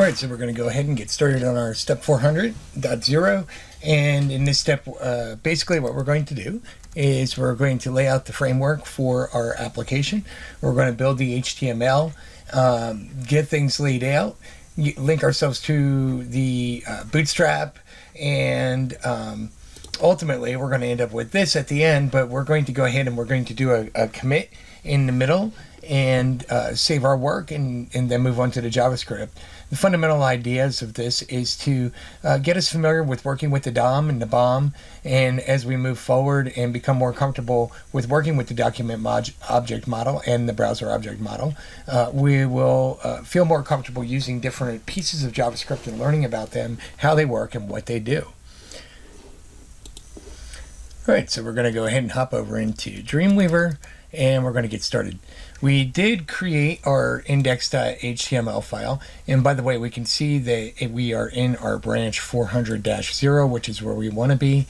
Alright, so we're going to go ahead and get started on our step 400.0, and in this step basically what we're going to do is we're going to lay out the framework for our application. We're going to build the HTML, get things laid out, link ourselves to the Bootstrap, and ultimately we're going to end up with this at the end, but we're going to go ahead and we're going to do a commit in the middle and save our work and then move on to the JavaScript. The fundamental ideas of this is to get us familiar with working with the DOM and the BOM, and as we move forward and become more comfortable with working with the document object model and the browser object model, we will feel more comfortable using different pieces of JavaScript and learning about them, how they work and what they do. Alright, so we're going to go ahead and hop over into Dreamweaver and we're going to get started. We did create our index.html file, and by the way, we can see that we are in our branch 400-0, which is where we want to be.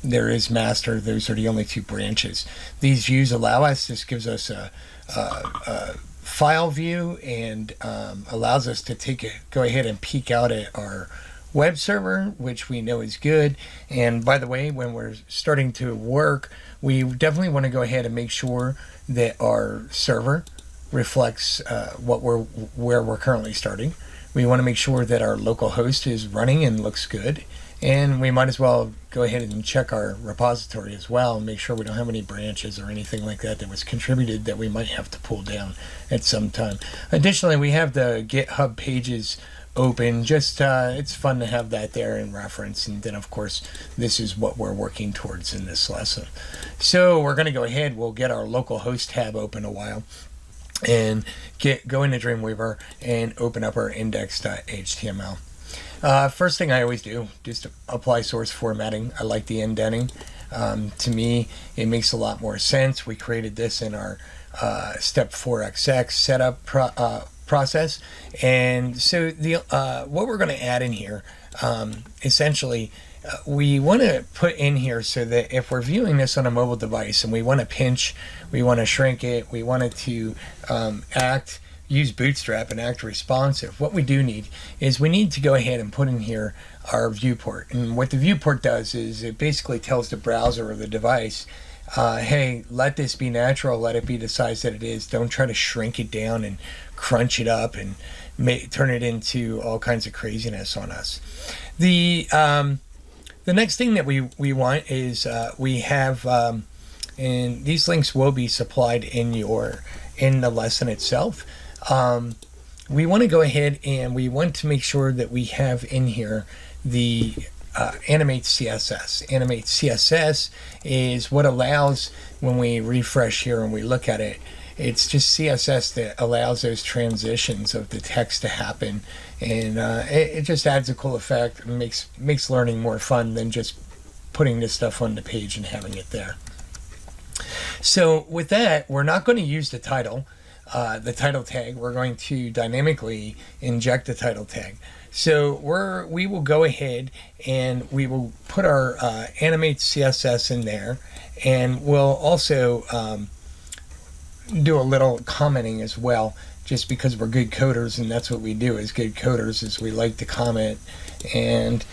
There is master. Those are the only two branches. These views allow us, this gives us a file view and allows us to go ahead and peek out at our web server, which we know is good. And by the way, when we're starting to work, we definitely want to go ahead and make sure that our server reflects where we're currently starting. We want to make sure that our local host is running and looks good, and we might as well go ahead and check our repository as well and make sure we don't have any branches or anything like that was contributed that we might have to pull down at some time. Additionally, we have the GitHub pages open. Just it's fun to have that there in reference, and then of course this is what we're working towards in this lesson. So we're going to go ahead, we'll get our local host tab open a while and go into Dreamweaver and open up our index.html. First thing I always do, just apply source formatting. I like the indenting. To me it makes a lot more sense. We created this in our step 4xx setup process, and so the what we're going to add in here, essentially we want to put in here so that if we're viewing this on a mobile device and we want to pinch, we want to shrink it, we want it to use Bootstrap and act responsive, what we do need is we need to go ahead and put in here our viewport. And what the viewport does is it basically tells the browser or the device, hey, let this be natural, let it be the size that it is, don't try to shrink it down and crunch it up and turn it into all kinds of craziness on us. The next thing that we want is we have, and these links will be supplied in the lesson itself. We want to go ahead and we want to make sure that we have in here the animate CSS. Animate CSS is what allows, when we refresh here and we look at it, it's just CSS that allows those transitions of the text to happen, and it just adds a cool effect and makes learning more fun than just putting this stuff on the page and having it there. So with that, we're not going to use the title tag. We're going to dynamically inject the title tag. So we will go ahead and we will put our animate CSS in there, and we'll also do a little commenting as well, just because we're good coders, and that's what we do as good coders, is we like to comment. And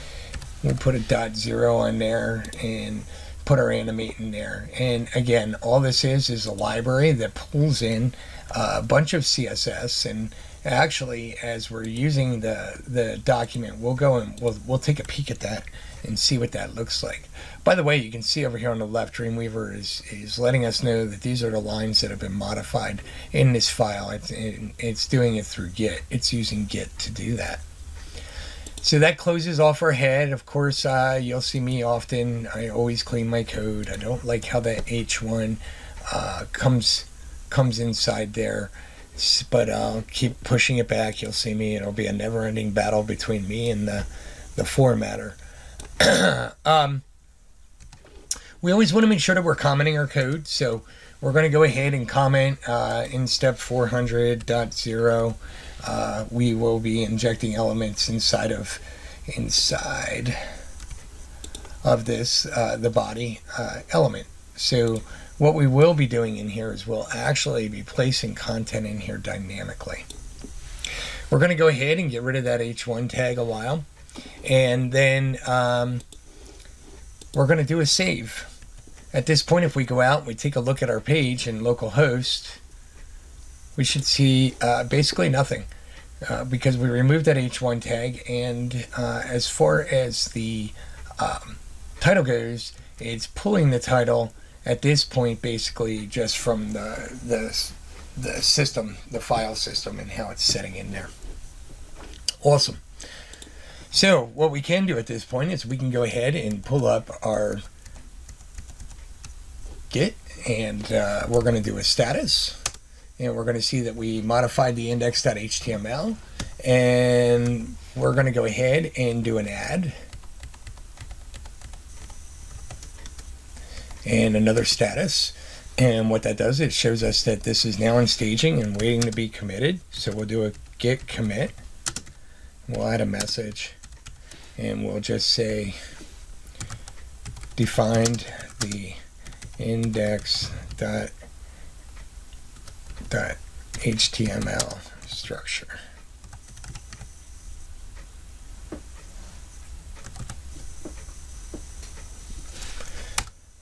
we'll put a .0 on there and put our animate in there. And again, all this is a library that pulls in a bunch of CSS, and actually as we're using the document, we'll go and we'll take a peek at that and see what that looks like. By the way, you can see over here on the left, Dreamweaver is letting us know that these are the lines that have been modified in this file. It's doing it through Git. It's using Git to do that. So that closes off our head. Of course, you'll see me often. I always clean my code. I don't like how that H1 comes inside there, but I'll keep pushing it back. You'll see me. It'll be a never-ending battle between me and the formatter. We always want to make sure that we're commenting our code, so we're going to go ahead and comment in step 400.0. We will be injecting elements inside of this the body element. So what we will be doing in here is we'll actually be placing content in here dynamically. We're going to go ahead and get rid of that h1 tag a while, and then we're going to do a save. At this point, if we go out and we take a look at our page in localhost, we should see basically nothing because we removed that h1 tag, and as far as the title goes, it's pulling the title at this point basically just from the system, the file system, and how it's setting in there. Awesome. So what we can do at this point is we can go ahead and pull up our Git, and we're going to do a status, and we're going to see that we modified the index.html, and we're going to go ahead and do an add and another status. And what that does, it shows us that this is now in staging and waiting to be committed. So we'll do a git commit. We'll add a message, and we'll just say defined the index.html structure.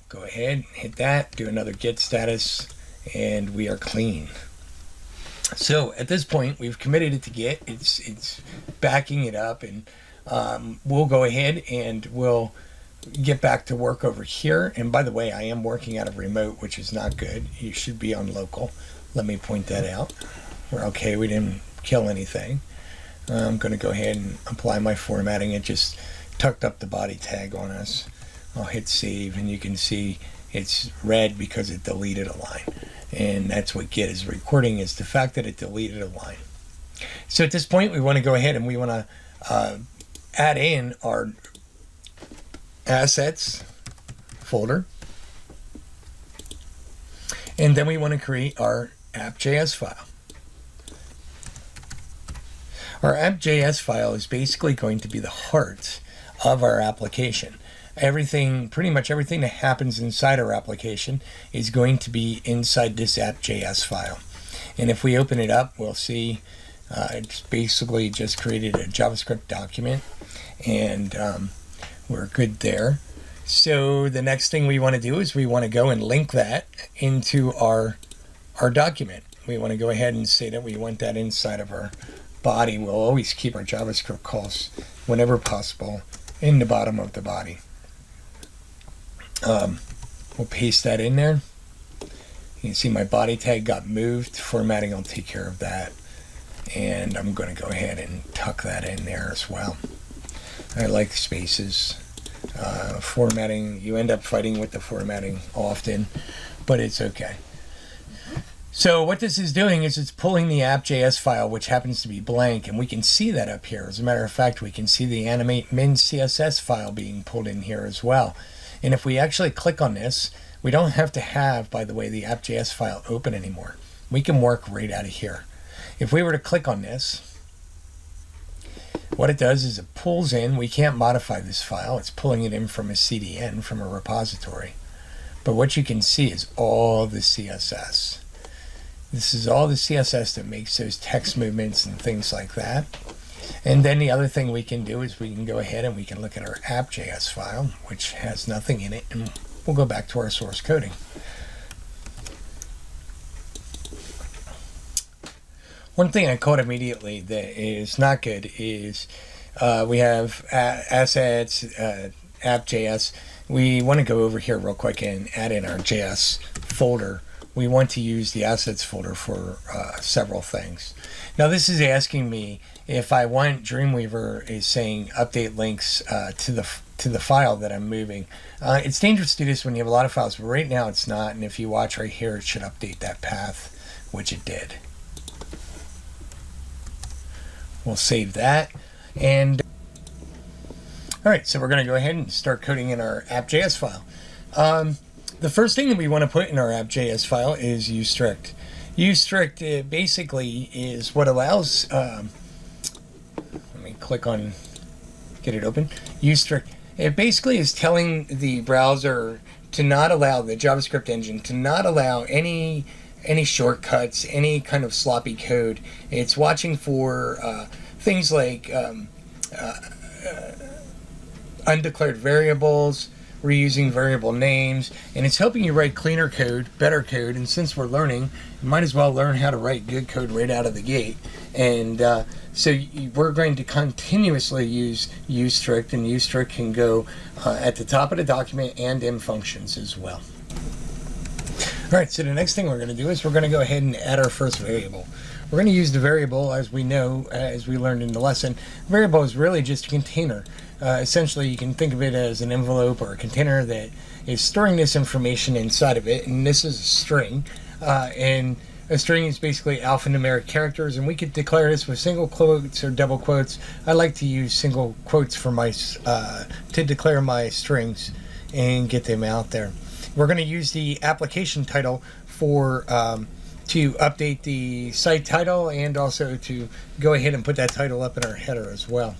Go ahead, hit that, do another git status, and we are clean. So at this point, we've committed it to Git. It's backing it up, and we'll go ahead and we'll get back to work over here. And by the way, I am working out of remote, which is not good. You should be on local. Let me point that out. We're okay. We didn't kill anything. I'm going to go ahead and apply my formatting. It just tucked up the body tag on us. I'll hit save, and you can see it's red because it deleted a line. And that's what Git is recording, is the fact that it deleted a line. So at this point, we want to go ahead and we want to add in our assets folder. And then we want to create our app.js file. Our app.js file is basically going to be the heart of our application. Everything, pretty much everything that happens inside our application is going to be inside this app.js file. And if we open it up, we'll see it's basically just created a JavaScript document, and we're good there. So the next thing we want to do is we want to go and link that into our document. We want to go ahead and say that we want that inside of our body. We'll always keep our JavaScript calls whenever possible in the bottom of the body. We'll paste that in there. You can see my body tag got moved. Formatting will take care of that. And I'm going to go ahead and tuck that in there as well. I like spaces. Formatting, you end up fighting with the formatting often, but it's okay. So what this is doing is it's pulling the app.js file, which happens to be blank, and we can see that up here. As a matter of fact, we can see the animate min CSS file being pulled in here as well. And if we actually click on this, we don't have to have, by the way, the app.js file open anymore. We can work right out of here. If we were to click on this, what it does is it pulls in. We can't modify this file. It's pulling it in from a CDN, from a repository. But what you can see is all the CSS. This is all the CSS that makes those text movements and things like that. And then the other thing we can do is we can go ahead and we can look at our app.js file, which has nothing in it, and we'll go back to our source coding. One thing I caught immediately that is not good is we have assets, app.js. We want to go over here real quick and add in our JS folder. We want to use the assets folder for several things. Now this is asking me if I want Dreamweaver is saying update links to the file that I'm moving. It's dangerous to do this when you have a lot of files, but right now it's not. And if you watch right here, it should update that path, which it did. We'll save that. And all right, so we're going to go ahead and start coding in our app.js file. The first thing that we want to put in our app.js file is uStrict. uStrict basically is what allows, let me click on, get it open, uStrict. It basically is telling the browser to not allow, the JavaScript engine, to not allow any any shortcuts, any kind of sloppy code. It's watching for things like undeclared variables, reusing variable names, and it's helping you write cleaner code, better code. And since we're learning, you might as well learn how to write good code right out of the gate. And so we're going to continuously use useStrict, and useStrict can go at the top of the document and in functions as well. All right, so the next thing we're going to do is we're going to go ahead and add our first variable. We're going to use the variable, as we know, as we learned in the lesson. Variable is really just a container. Essentially, you can think of it as an envelope or a container that is storing this information inside of it, and this is a string. And a string is basically alphanumeric characters, and we could declare this with single quotes or double quotes. I like to use single quotes for my to declare my strings and get them out there. We're going to use the application title for to update the site title, and also to go ahead and put that title up in our header as well.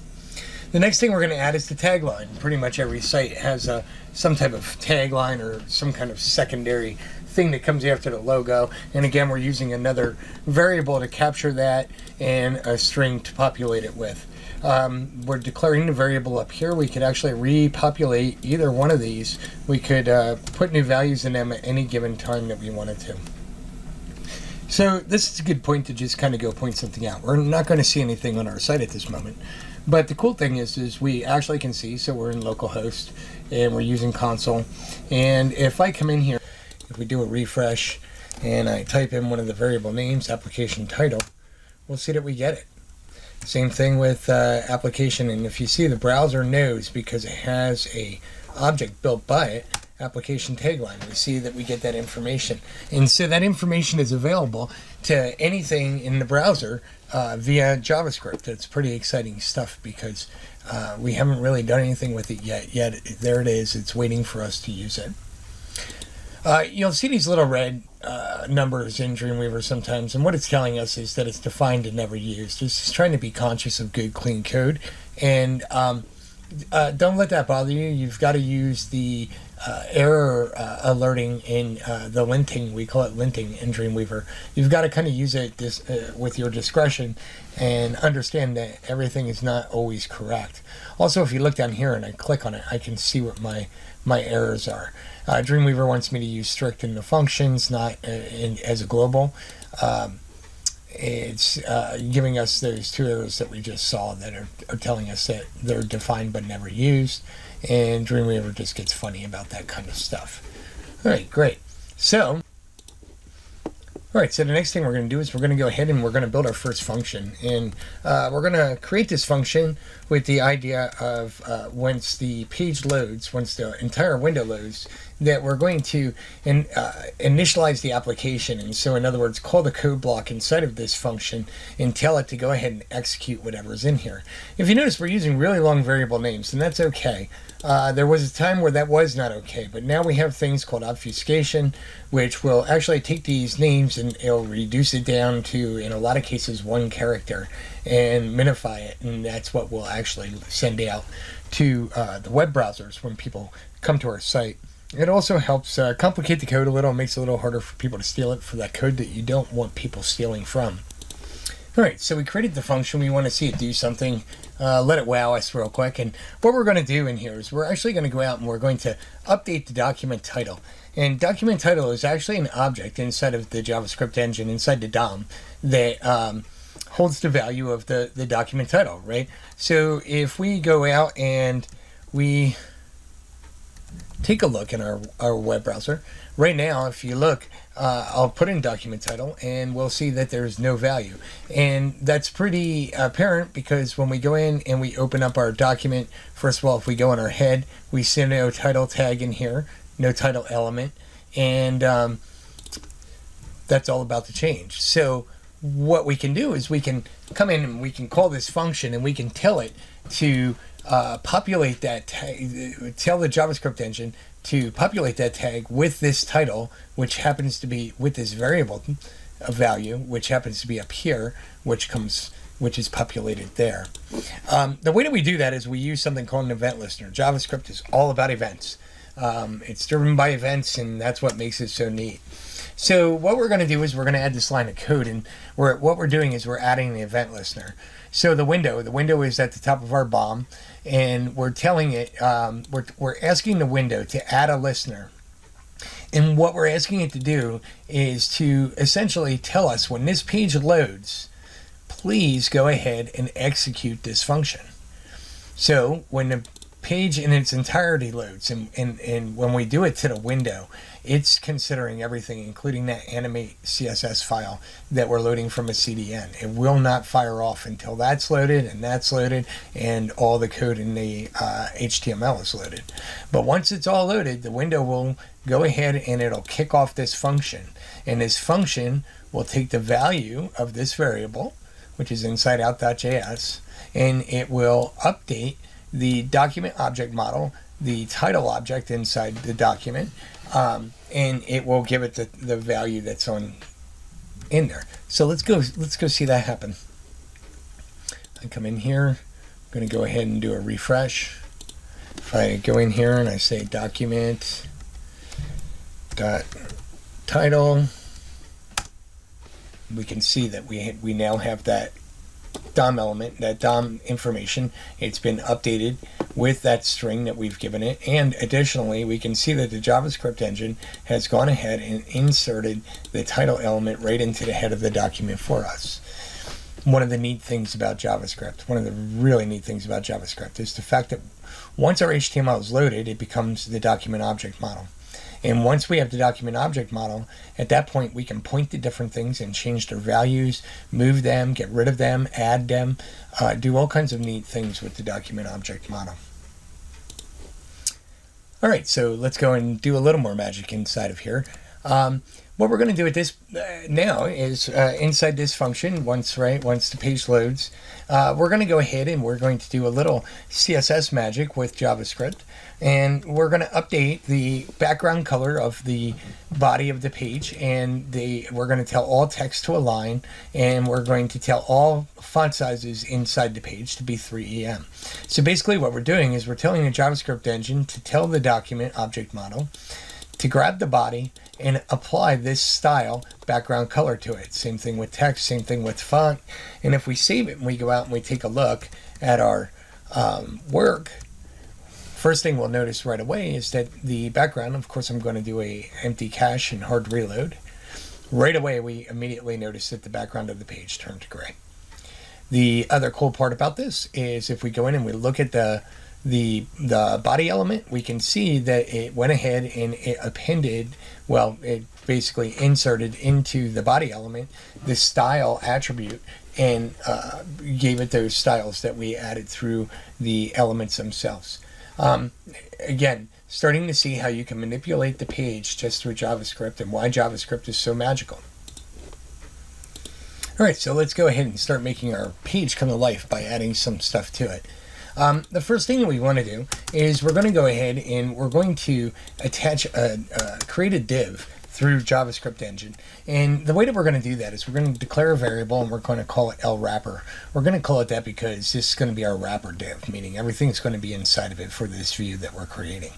The next thing we're going to add is the tagline. Pretty much every site has some type of tagline or some kind of secondary thing that comes after the logo. And again, we're using another variable to capture that and a string to populate it with. We're declaring the variable up here. We could actually repopulate either one of these. We could put new values in them at any given time that we wanted to. So this is a good point to just kind of go point something out. We're not going to see anything on our site at this moment. But the cool thing is we actually can see, so we're in localhost and we're using console. And if I come in here, if we do a refresh and I type in one of the variable names, application title, we'll see that we get it. Same thing with application, and if you see, the browser knows because it has a object built by it, applicationTagLine. We see that we get that information, and so that information is available to anything in the browser via JavaScript. It's pretty exciting stuff because we haven't really done anything with it yet. There it is. It's waiting for us to use it. You'll see these little red numbers in Dreamweaver sometimes, and what it's telling us is that it's defined and never used. It's just trying to be conscious of good, clean code, and don't let that bother you. You've got to use the error alerting in the linting. We call it linting in Dreamweaver. You've got to kind of use it with your discretion and understand that everything is not always correct. Also, if you look down here and I click on it, I can see what my errors are. Dreamweaver wants me to use strict in the functions, not as a global. It's giving us those two errors that we just saw that are telling us that they're defined but never used, and Dreamweaver just gets funny about that kind of stuff. All right, great. So the next thing we're going to do is we're going to go ahead and we're going to build our first function, and we're going to create this function with the idea of once the page loads, once the entire window loads, that we're going to initialize the application. And so, in other words, call the code block inside of this function and tell it to go ahead and execute whatever's in here. If you notice, we're using really long variable names, and that's okay. There was a time where that was not okay, but now we have things called obfuscation, which will actually take these names and it'll reduce it down to, in a lot of cases, one character and minify it, and that's what we'll actually send out to the web browsers when people come to our site. It also helps complicate the code a little, makes it a little harder for people to steal it for that code that you don't want people stealing from. All right, so we created the function. We want to see it do something. Let it wow us real quick. And what we're going to do in here is we're actually going to go out and we're going to update the document title. And document title is actually an object inside of the JavaScript engine, inside the DOM, that holds the value of the document title, right? So if we go out and we take a look in our web browser, right now, if you look, I'll put in document title and we'll see that there's no value. And that's pretty apparent because when we go in and we open up our document, first of all, if we go in our head, we see no title tag in here, no title element, and that's all about to change. So what we can do is we can come in and we can call this function and we can tell it to populate that tag, tell the JavaScript engine to populate that tag with this title, which happens to be with this variable value, which happens to be up here, which is populated there. The way that we do that is we use something called an event listener. JavaScript is all about events. It's driven by events, and that's what makes it so neat. So what we're going to do is we're going to add this line of code, and what we're doing is we're adding the event listener. So the window is at the top of our BOM, and we're telling it, we're asking the window to add a listener. And what we're asking it to do is to essentially tell us when this page loads, please go ahead and execute this function. So when the page in its entirety loads, and when we do it to the window, it's considering everything, including that animate CSS file that we're loading from a CDN. It will not fire off until that's loaded and all the code in the HTML is loaded. But once it's all loaded, the window will go ahead and it'll kick off this function. And this function will take the value of this variable, which is inside out.js, and it will update the document object model, the title object inside the document, and it will give it the value that's in there. So let's go see that happen. I come in here, I'm going to go ahead and do a refresh. If I go in here and I say document.title, we can see that we now have that DOM element, that DOM information. It's been updated with that string that we've given it, and additionally we can see that the JavaScript engine has gone ahead and inserted the title element right into the head of the document for us. One of the neat things about JavaScript, one of the really neat things about JavaScript is the fact that once our HTML is loaded, it becomes the document object model. And once we have the document object model, at that point we can point to different things and change their values, move them, get rid of them, add them, do all kinds of neat things with the document object model. All right, so let's go and do a little more magic inside of here. What we're going to do with this now is inside this function, once the page loads, we're going to go ahead and we're going to do a little CSS magic with JavaScript, and we're going to update the background color of the body of the page, and we're going to tell all text to align, and we're going to tell all font sizes inside the page to be 3EM. So basically what we're doing is we're telling the JavaScript engine to tell the document object model to grab the body and apply this style background color to it. Same thing with text, same thing with font. And if we save it and we go out and we take a look at our work, first thing we'll notice right away is that the background, of course I'm going to do a empty cache and hard reload. Right away we immediately notice that the background of the page turned to gray. The other cool part about this is if we go in and we look at the body element, we can see that it went ahead and it appended, well, it basically inserted into the body element the style attribute and gave it those styles that we added through the elements themselves. Again, starting to see how you can manipulate the page just through JavaScript and why JavaScript is so magical. All right, so let's go ahead and start making our page come to life by adding some stuff to it. The first thing that we want to do is we're going to go ahead and we're going to attach create a div through JavaScript engine. And the way that we're going to do that is we're going to declare a variable and we're going to call it elWrapper. We're going to call it that because this is going to be our wrapper div, meaning everything's going to be inside of it for this view that we're creating.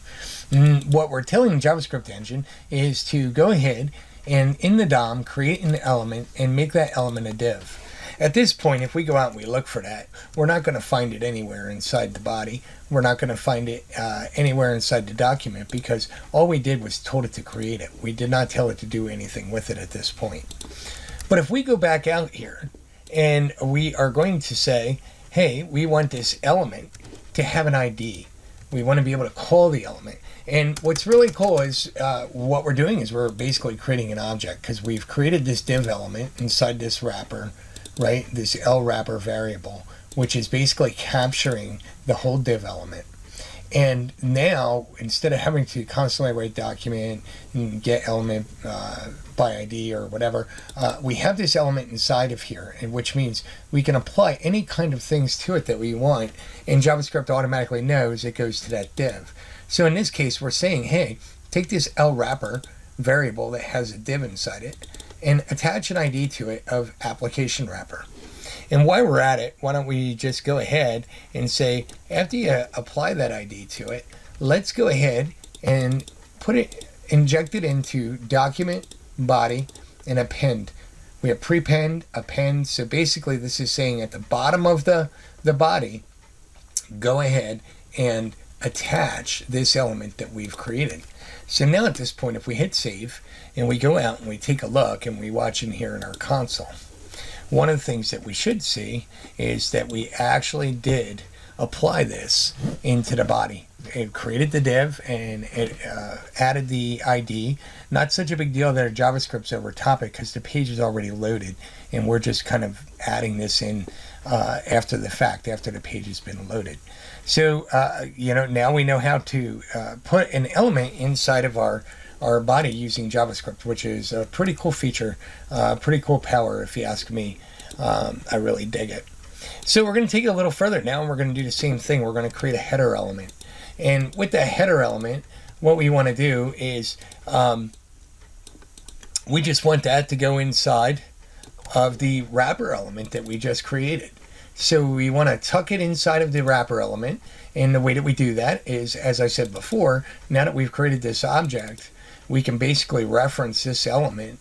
And what we're telling the JavaScript engine is to go ahead and in the DOM create an element and make that element a div. At this point, if we go out and we look for that, we're not going to find it anywhere inside the body. We're not going to find it anywhere inside the document because all we did was told it to create it. We did not tell it to do anything with it at this point. But if we go back out here and we are going to say, hey, we want this element to have an ID. We want to be able to call the element. And what's really cool is what we're doing is we're basically creating an object because we've created this div element inside this wrapper, right? This elWrapper variable, which is basically capturing the whole div element. And now, instead of having to constantly write document and get element by ID or whatever, we have this element inside of here, and which means we can apply any kind of things to it that we want, and JavaScript automatically knows it goes to that div. So in this case, we're saying, hey, take this elWrapper variable that has a div inside it, and attach an ID to it of applicationWrapper. And while we're at it, why don't we just go ahead and say, after you apply that ID to it, let's go ahead and inject it into document body, and append. We have prepend, append. So basically this is saying at the bottom of the body, go ahead and attach this element that we've created. So now at this point, if we hit save and we go out and we take a look and we watch in here in our console, one of the things that we should see is that we actually did apply this into the body. It created the div and it added the ID. Not such a big deal that our JavaScript's over top it because the page is already loaded and we're just kind of adding this in after the fact, after the page has been loaded. So, now we know how to put an element inside of our body using JavaScript, which is a pretty cool feature, pretty cool power if you ask me. I really dig it. So we're going to take it a little further now and we're going to do the same thing. We're going to create a header element. And with the header element, what we want to do is we just want that to go inside of the wrapper element that we just created. So we want to tuck it inside of the wrapper element. And the way that we do that is, as I said before, now that we've created this object, we can basically reference this element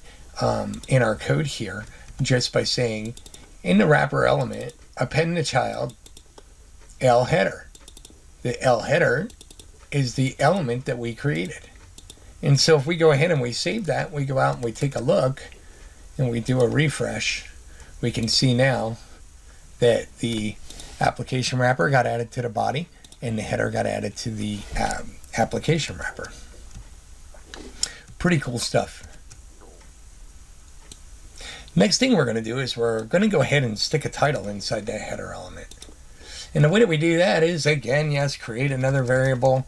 in our code here just by saying in the wrapper element, append the child elHeader. The elHeader is the element that we created. And so if we go ahead and we save that, we go out and we take a look and we do a refresh, we can see now that the application wrapper got added to the body and the header got added to the application wrapper. Pretty cool stuff. Next thing we're going to do is we're going to go ahead and stick a title inside that header element. And the way that we do that is, again, yes, create another variable,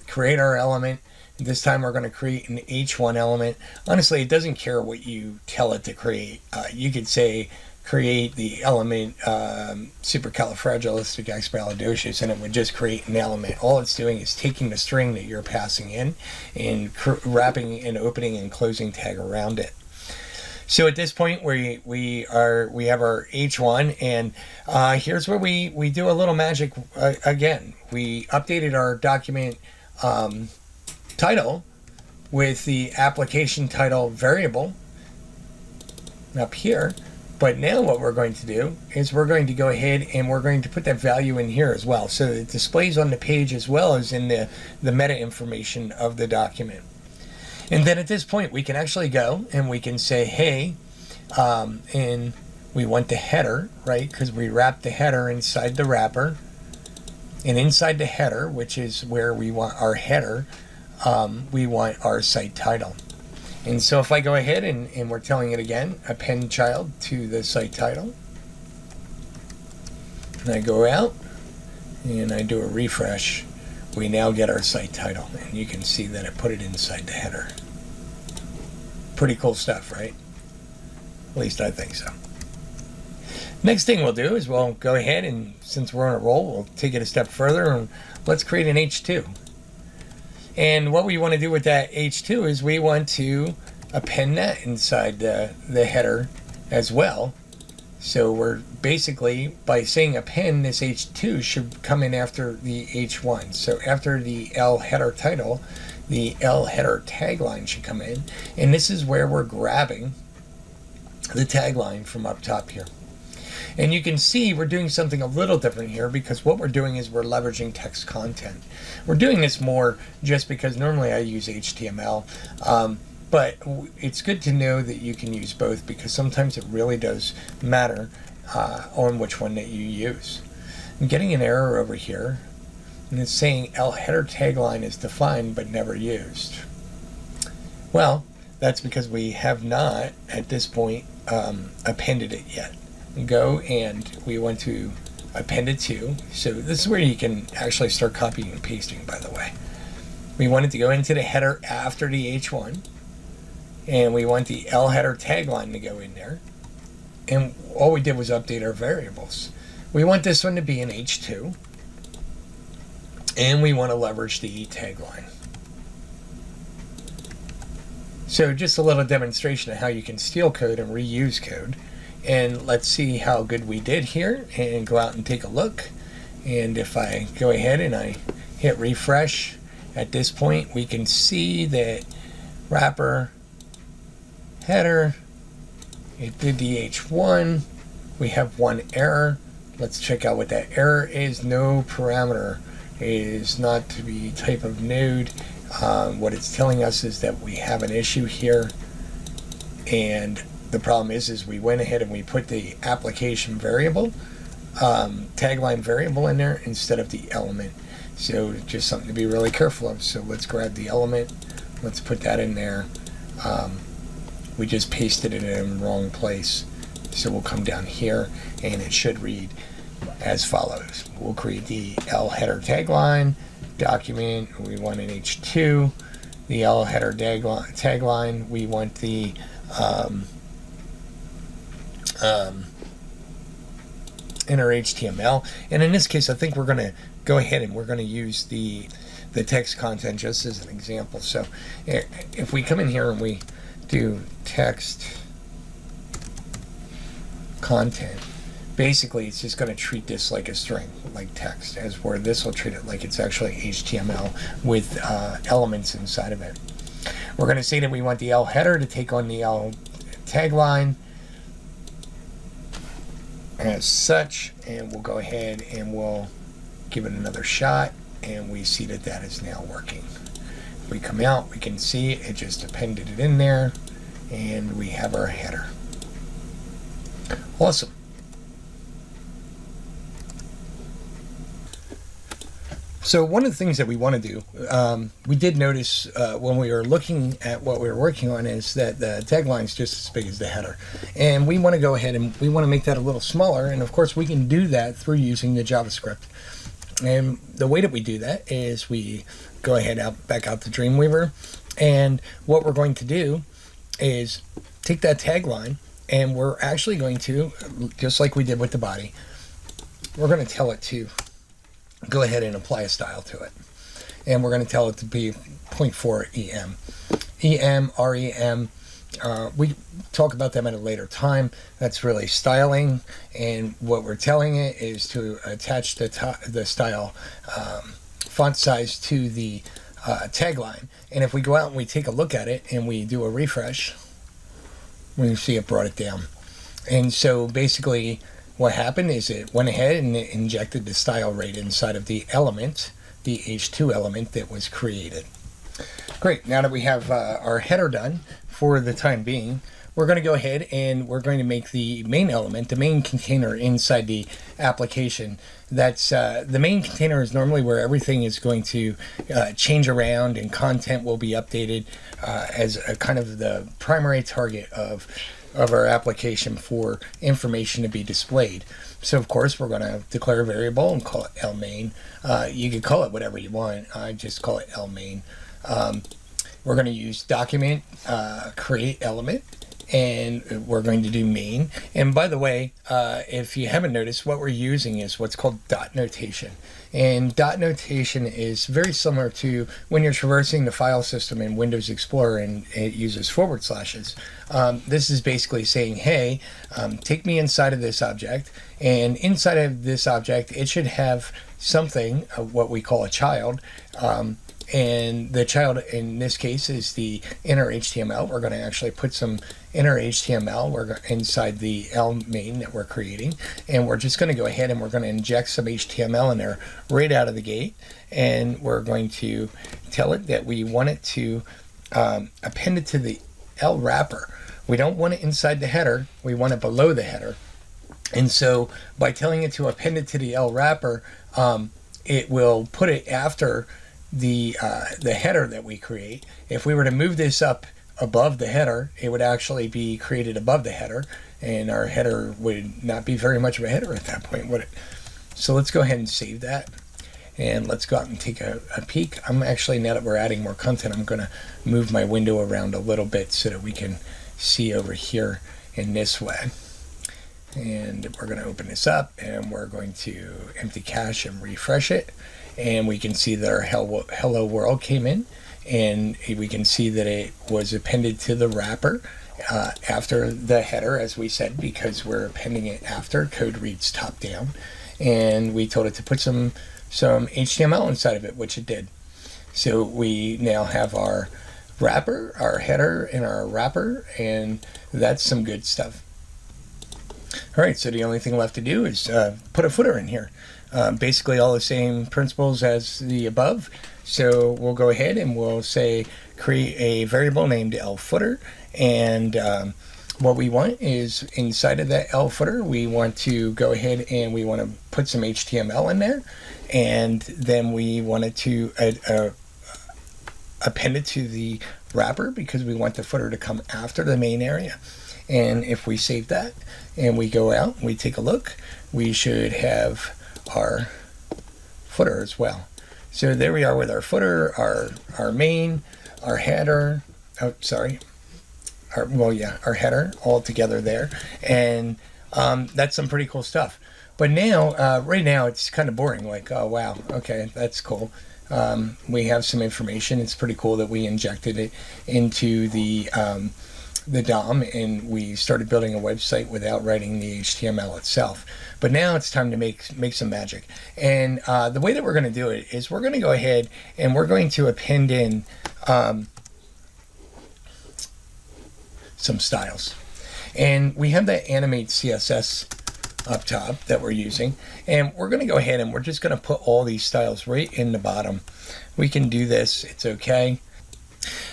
create our element. This time we're going to create an H1 element. Honestly, it doesn't care what you tell it to create. You could say create the element supercalifragilisticexpialidocious and it would just create an element. All it's doing is taking the string that you're passing in and wrapping an opening and closing tag around it. So at this point we have our H1 and here's where we do a little magic again. We updated our document title with the application title variable up here. But now what we're going to do is we're going to go ahead and we're going to put that value in here as well. So it displays on the page as well as in the meta information of the document. And then at this point we can actually go and we can say, hey, and we want the header, right? Because we wrap the header inside the wrapper. And inside the header, which is where we want our header, we want our site title. And so if I go ahead and we're telling it again, append child to the site title, and I go out and I do a refresh, we now get our site title. And you can see that it put it inside the header. Pretty cool stuff, right? At least I think so. Next thing we'll do is we'll go ahead and, since we're on a roll, we'll take it a step further and let's create an H2. And what we want to do with that H2 is we want to append that inside the header as well. So we're basically, by saying append, this H2 should come in after the H1. So after the elHeaderTitle, the elHeaderTagLine should come in. And this is where we're grabbing the tagline from up top here. And you can see we're doing something a little different here because what we're doing is we're leveraging text content. We're doing this more just because normally I use HTML, but it's good to know that you can use both because sometimes it really does matter on which one that you use. I'm getting an error over here, and it's saying elHeaderTagLine is defined but never used. Well, that's because we have not, at this point, appended it yet. Go and we want to append it to. So this is where you can actually start copying and pasting, by the way. We want it to go into the header after the H1. And we want the elHeaderTagLine to go in there. And all we did was update our variables. We want this one to be an H2. And we want to leverage the tagline. So just a little demonstration of how you can steal code and reuse code. And let's see how good we did here and go out and take a look. And if I go ahead and I hit refresh, at this point we can see that wrapper header. It did the H1. We have one error. Let's check out what that error is. No parameter. It is not to be type of node. What it's telling us is that we have an issue here, and the problem is we went ahead and we put the application variable, tagline variable in there instead of the element. So just something to be really careful of. So let's grab the element. Let's put that in there. We just pasted it in the wrong place. So we'll come down here and it should read as follows. We'll create the elHeaderTagLine document. We want an H2. The elHeaderTagLine, we want the inner HTML. And in this case, I think we're going to go ahead and we're going to use the text content just as an example. So if we come in here and we do text content, basically it's just going to treat this like a string, like text, as where this will treat it like it's actually HTML with elements inside of it. We're going to say that we want the elHeader to take on the elTagline as such, and we'll go ahead and we'll give it another shot, and we see that that is now working. If we come out, we can see it just appended it in there, and we have our header. Awesome. So one of the things that we want to do, we did notice when we were looking at what we were working on, is that the tagline is just as big as the header. And we want to go ahead and we want to make that a little smaller. And of course we can do that through using the JavaScript. And the way that we do that is we go ahead back out to Dreamweaver. And what we're going to do is take that tagline, and we're actually going to, just like we did with the body, we're going to tell it to go ahead and apply a style to it. And we're going to tell it to be 0.4 EM. EM, REM, we talk about them at a later time. That's really styling, and what we're telling it is to attach the style font size to the tagline. And if we go out and we take a look at it and we do a refresh, we see it brought it down. And so basically what happened is it went ahead and it injected the style right inside of the element, the H2 element that was created. Great. Now that we have our header done for the time being, we're going to go ahead and we're going to make the main element, the main container inside the application. That's the main container is normally where everything is going to change around and content will be updated as a kind of the primary target of our application for information to be displayed. So of course we're going to declare a variable and call it elMain. You can call it whatever you want. I just call it elMain. We're going to use document create element, and we're going to do main. And by the way, if you haven't noticed, what we're using is what's called dot notation. And dot notation is very similar to when you're traversing the file system in Windows Explorer and it uses forward slashes. This is basically saying, hey, take me inside of this object, and inside of this object it should have something, what we call a child, and the child in this case is the inner HTML. We're going to actually put some inner HTML inside the elMain that we're creating, and we're just going to go ahead and we're going to inject some HTML in there right out of the gate, and we're going to tell it that we want it to append it to the elWrapper. We don't want it inside the header, we want it below the header. And so by telling it to append it to the elWrapper, it will put it after the header that we create. If we were to move this up above the header, it would actually be created above the header, and our header would not be very much of a header at that point, would it? So let's go ahead and save that, and let's go out and take a peek. I'm actually, now that we're adding more content, I'm going to move my window around a little bit so that we can see over here in this way. And we're going to open this up, and we're going to empty cache and refresh it. And we can see that our hello world came in, and we can see that it was appended to the wrapper after the header, as we said, because we're appending it after. Code reads top down, and we told it to put some HTML inside of it, which it did. So we now have our wrapper, our header, and our wrapper, and that's some good stuff. All right, so the only thing left to do is put a footer in here. Basically all the same principles as the above. So we'll go ahead and we'll say create a variable named elFooter, and what we want is inside of that elFooter we want to go ahead and we want to put some HTML in there, and then we wanted to append it to the wrapper because we want the footer to come after the main area. And if we save that and we go out and we take a look, we should have our footer as well. So there we are with our footer, our main, our header, our header all together there. And that's some pretty cool stuff. But now, right now it's kind of boring, like, oh wow, okay, that's cool. We have some information. It's pretty cool that we injected it into the DOM, and we started building a website without writing the HTML itself. But now it's time to make some magic. And the way that we're going to do it is we're going to go ahead and we're going to append in some styles. And we have that animate CSS up top that we're using, and we're going to go ahead and we're just going to put all these styles right in the bottom. We can do this, it's okay.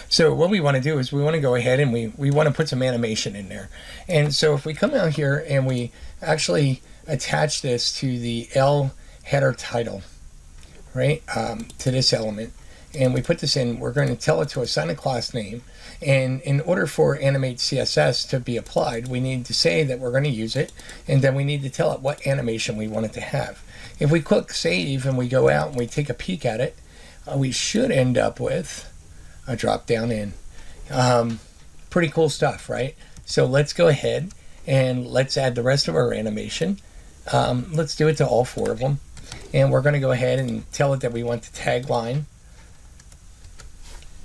So what we want to do is we want to go ahead and we want to put some animation in there. And so if we come out here and we actually attach this to the elHeaderTitle, right, to this element, and we put this in, we're going to tell it to assign a class name. And in order for animate CSS to be applied, we need to say that we're going to use it, and then we need to tell it what animation we want it to have. If we click save and we go out and we take a peek at it, we should end up with a drop down in. Pretty cool stuff, right? So let's go ahead and let's add the rest of our animation. Let's do it to all 4 of them. And we're going to go ahead and tell it that we want the tagline.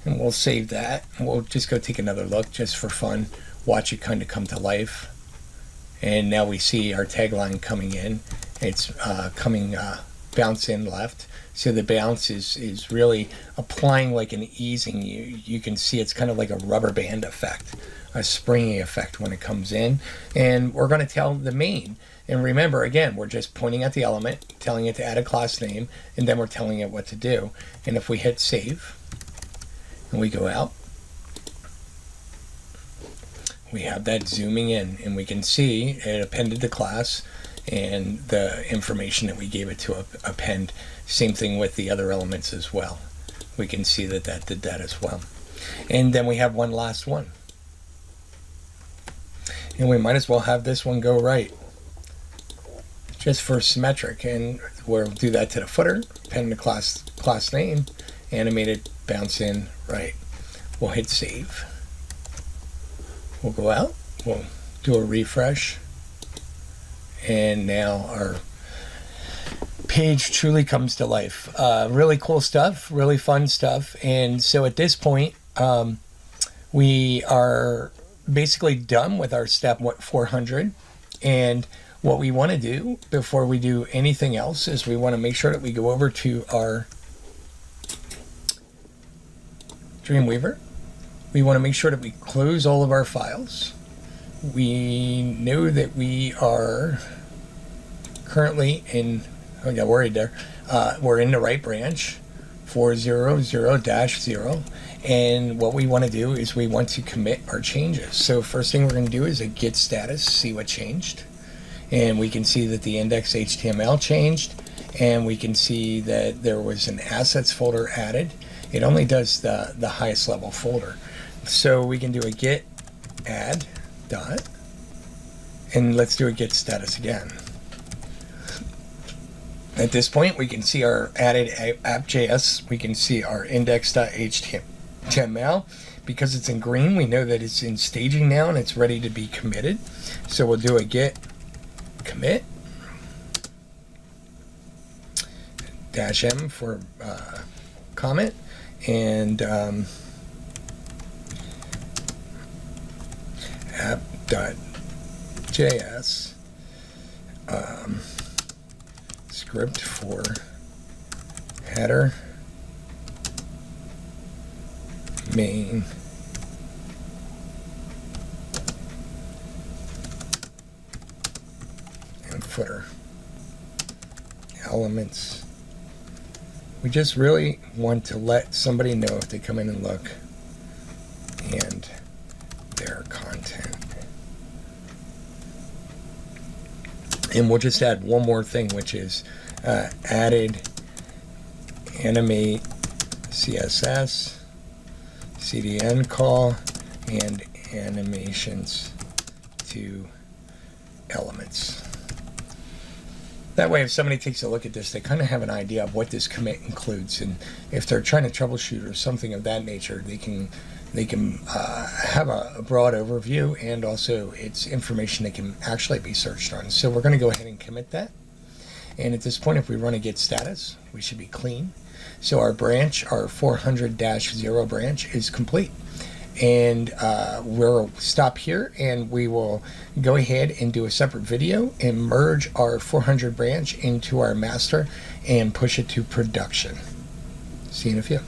And we'll save that. We'll just go take another look just for fun. Watch it kind of come to life. And now we see our tagline coming in. It's coming bounce in left. So the bounce is really applying like an easing. You can see it's kind of like a rubber band effect, a springy effect when it comes in. And we're going to tell the main. And remember, again, we're just pointing at the element, telling it to add a class name, and then we're telling it what to do. And if we hit save, and we go out, we have that zooming in, and we can see it appended the class and the information that we gave it to append. Same thing with the other elements as well. We can see that that did that as well. And then we have one last one. And we might as well have this one go right, just for symmetric. And we'll do that to the footer, append the class name, animate it, bounce in, right. We'll hit save. We'll go out, we'll do a refresh, and now our page truly comes to life. Really cool stuff, really fun stuff. And so at this point, we are basically done with our step 400. And what we want to do before we do anything else is we want to make sure that we go over to our Dreamweaver. We want to make sure that we close all of our files. We know that we are currently in, I got worried there, we're in the right branch, 400-0, and what we want to do is we want to commit our changes. So first thing we're going to do is a git status, see what changed, and we can see that the index.html changed, and we can see that there was an assets folder added. It only does the highest level folder. So we can do a git add dot, and let's do a git status again. At this point, we can see our added app.js. We can see our index.html. Because it's in green, we know that it's in staging now and it's ready to be committed. So we'll do a git commit -m for comment, and app.js script for header main and footer elements. We just really want to let somebody know if they come in and look, and their content. And we'll just add one more thing, which is added animate CSS, CDN call, and animations to elements. That way, if somebody takes a look at this, they kind of have an idea of what this commit includes, and if they're trying to troubleshoot or something of that nature, they can have a broad overview, and also it's information that can actually be searched on. So we're going to go ahead and commit that. And at this point, if we run a get status, we should be clean. So our branch, our 400-0 branch, is complete. And we'll stop here, and we will go ahead and do a separate video and merge our 400 branch into our master and push it to production. See you in a few.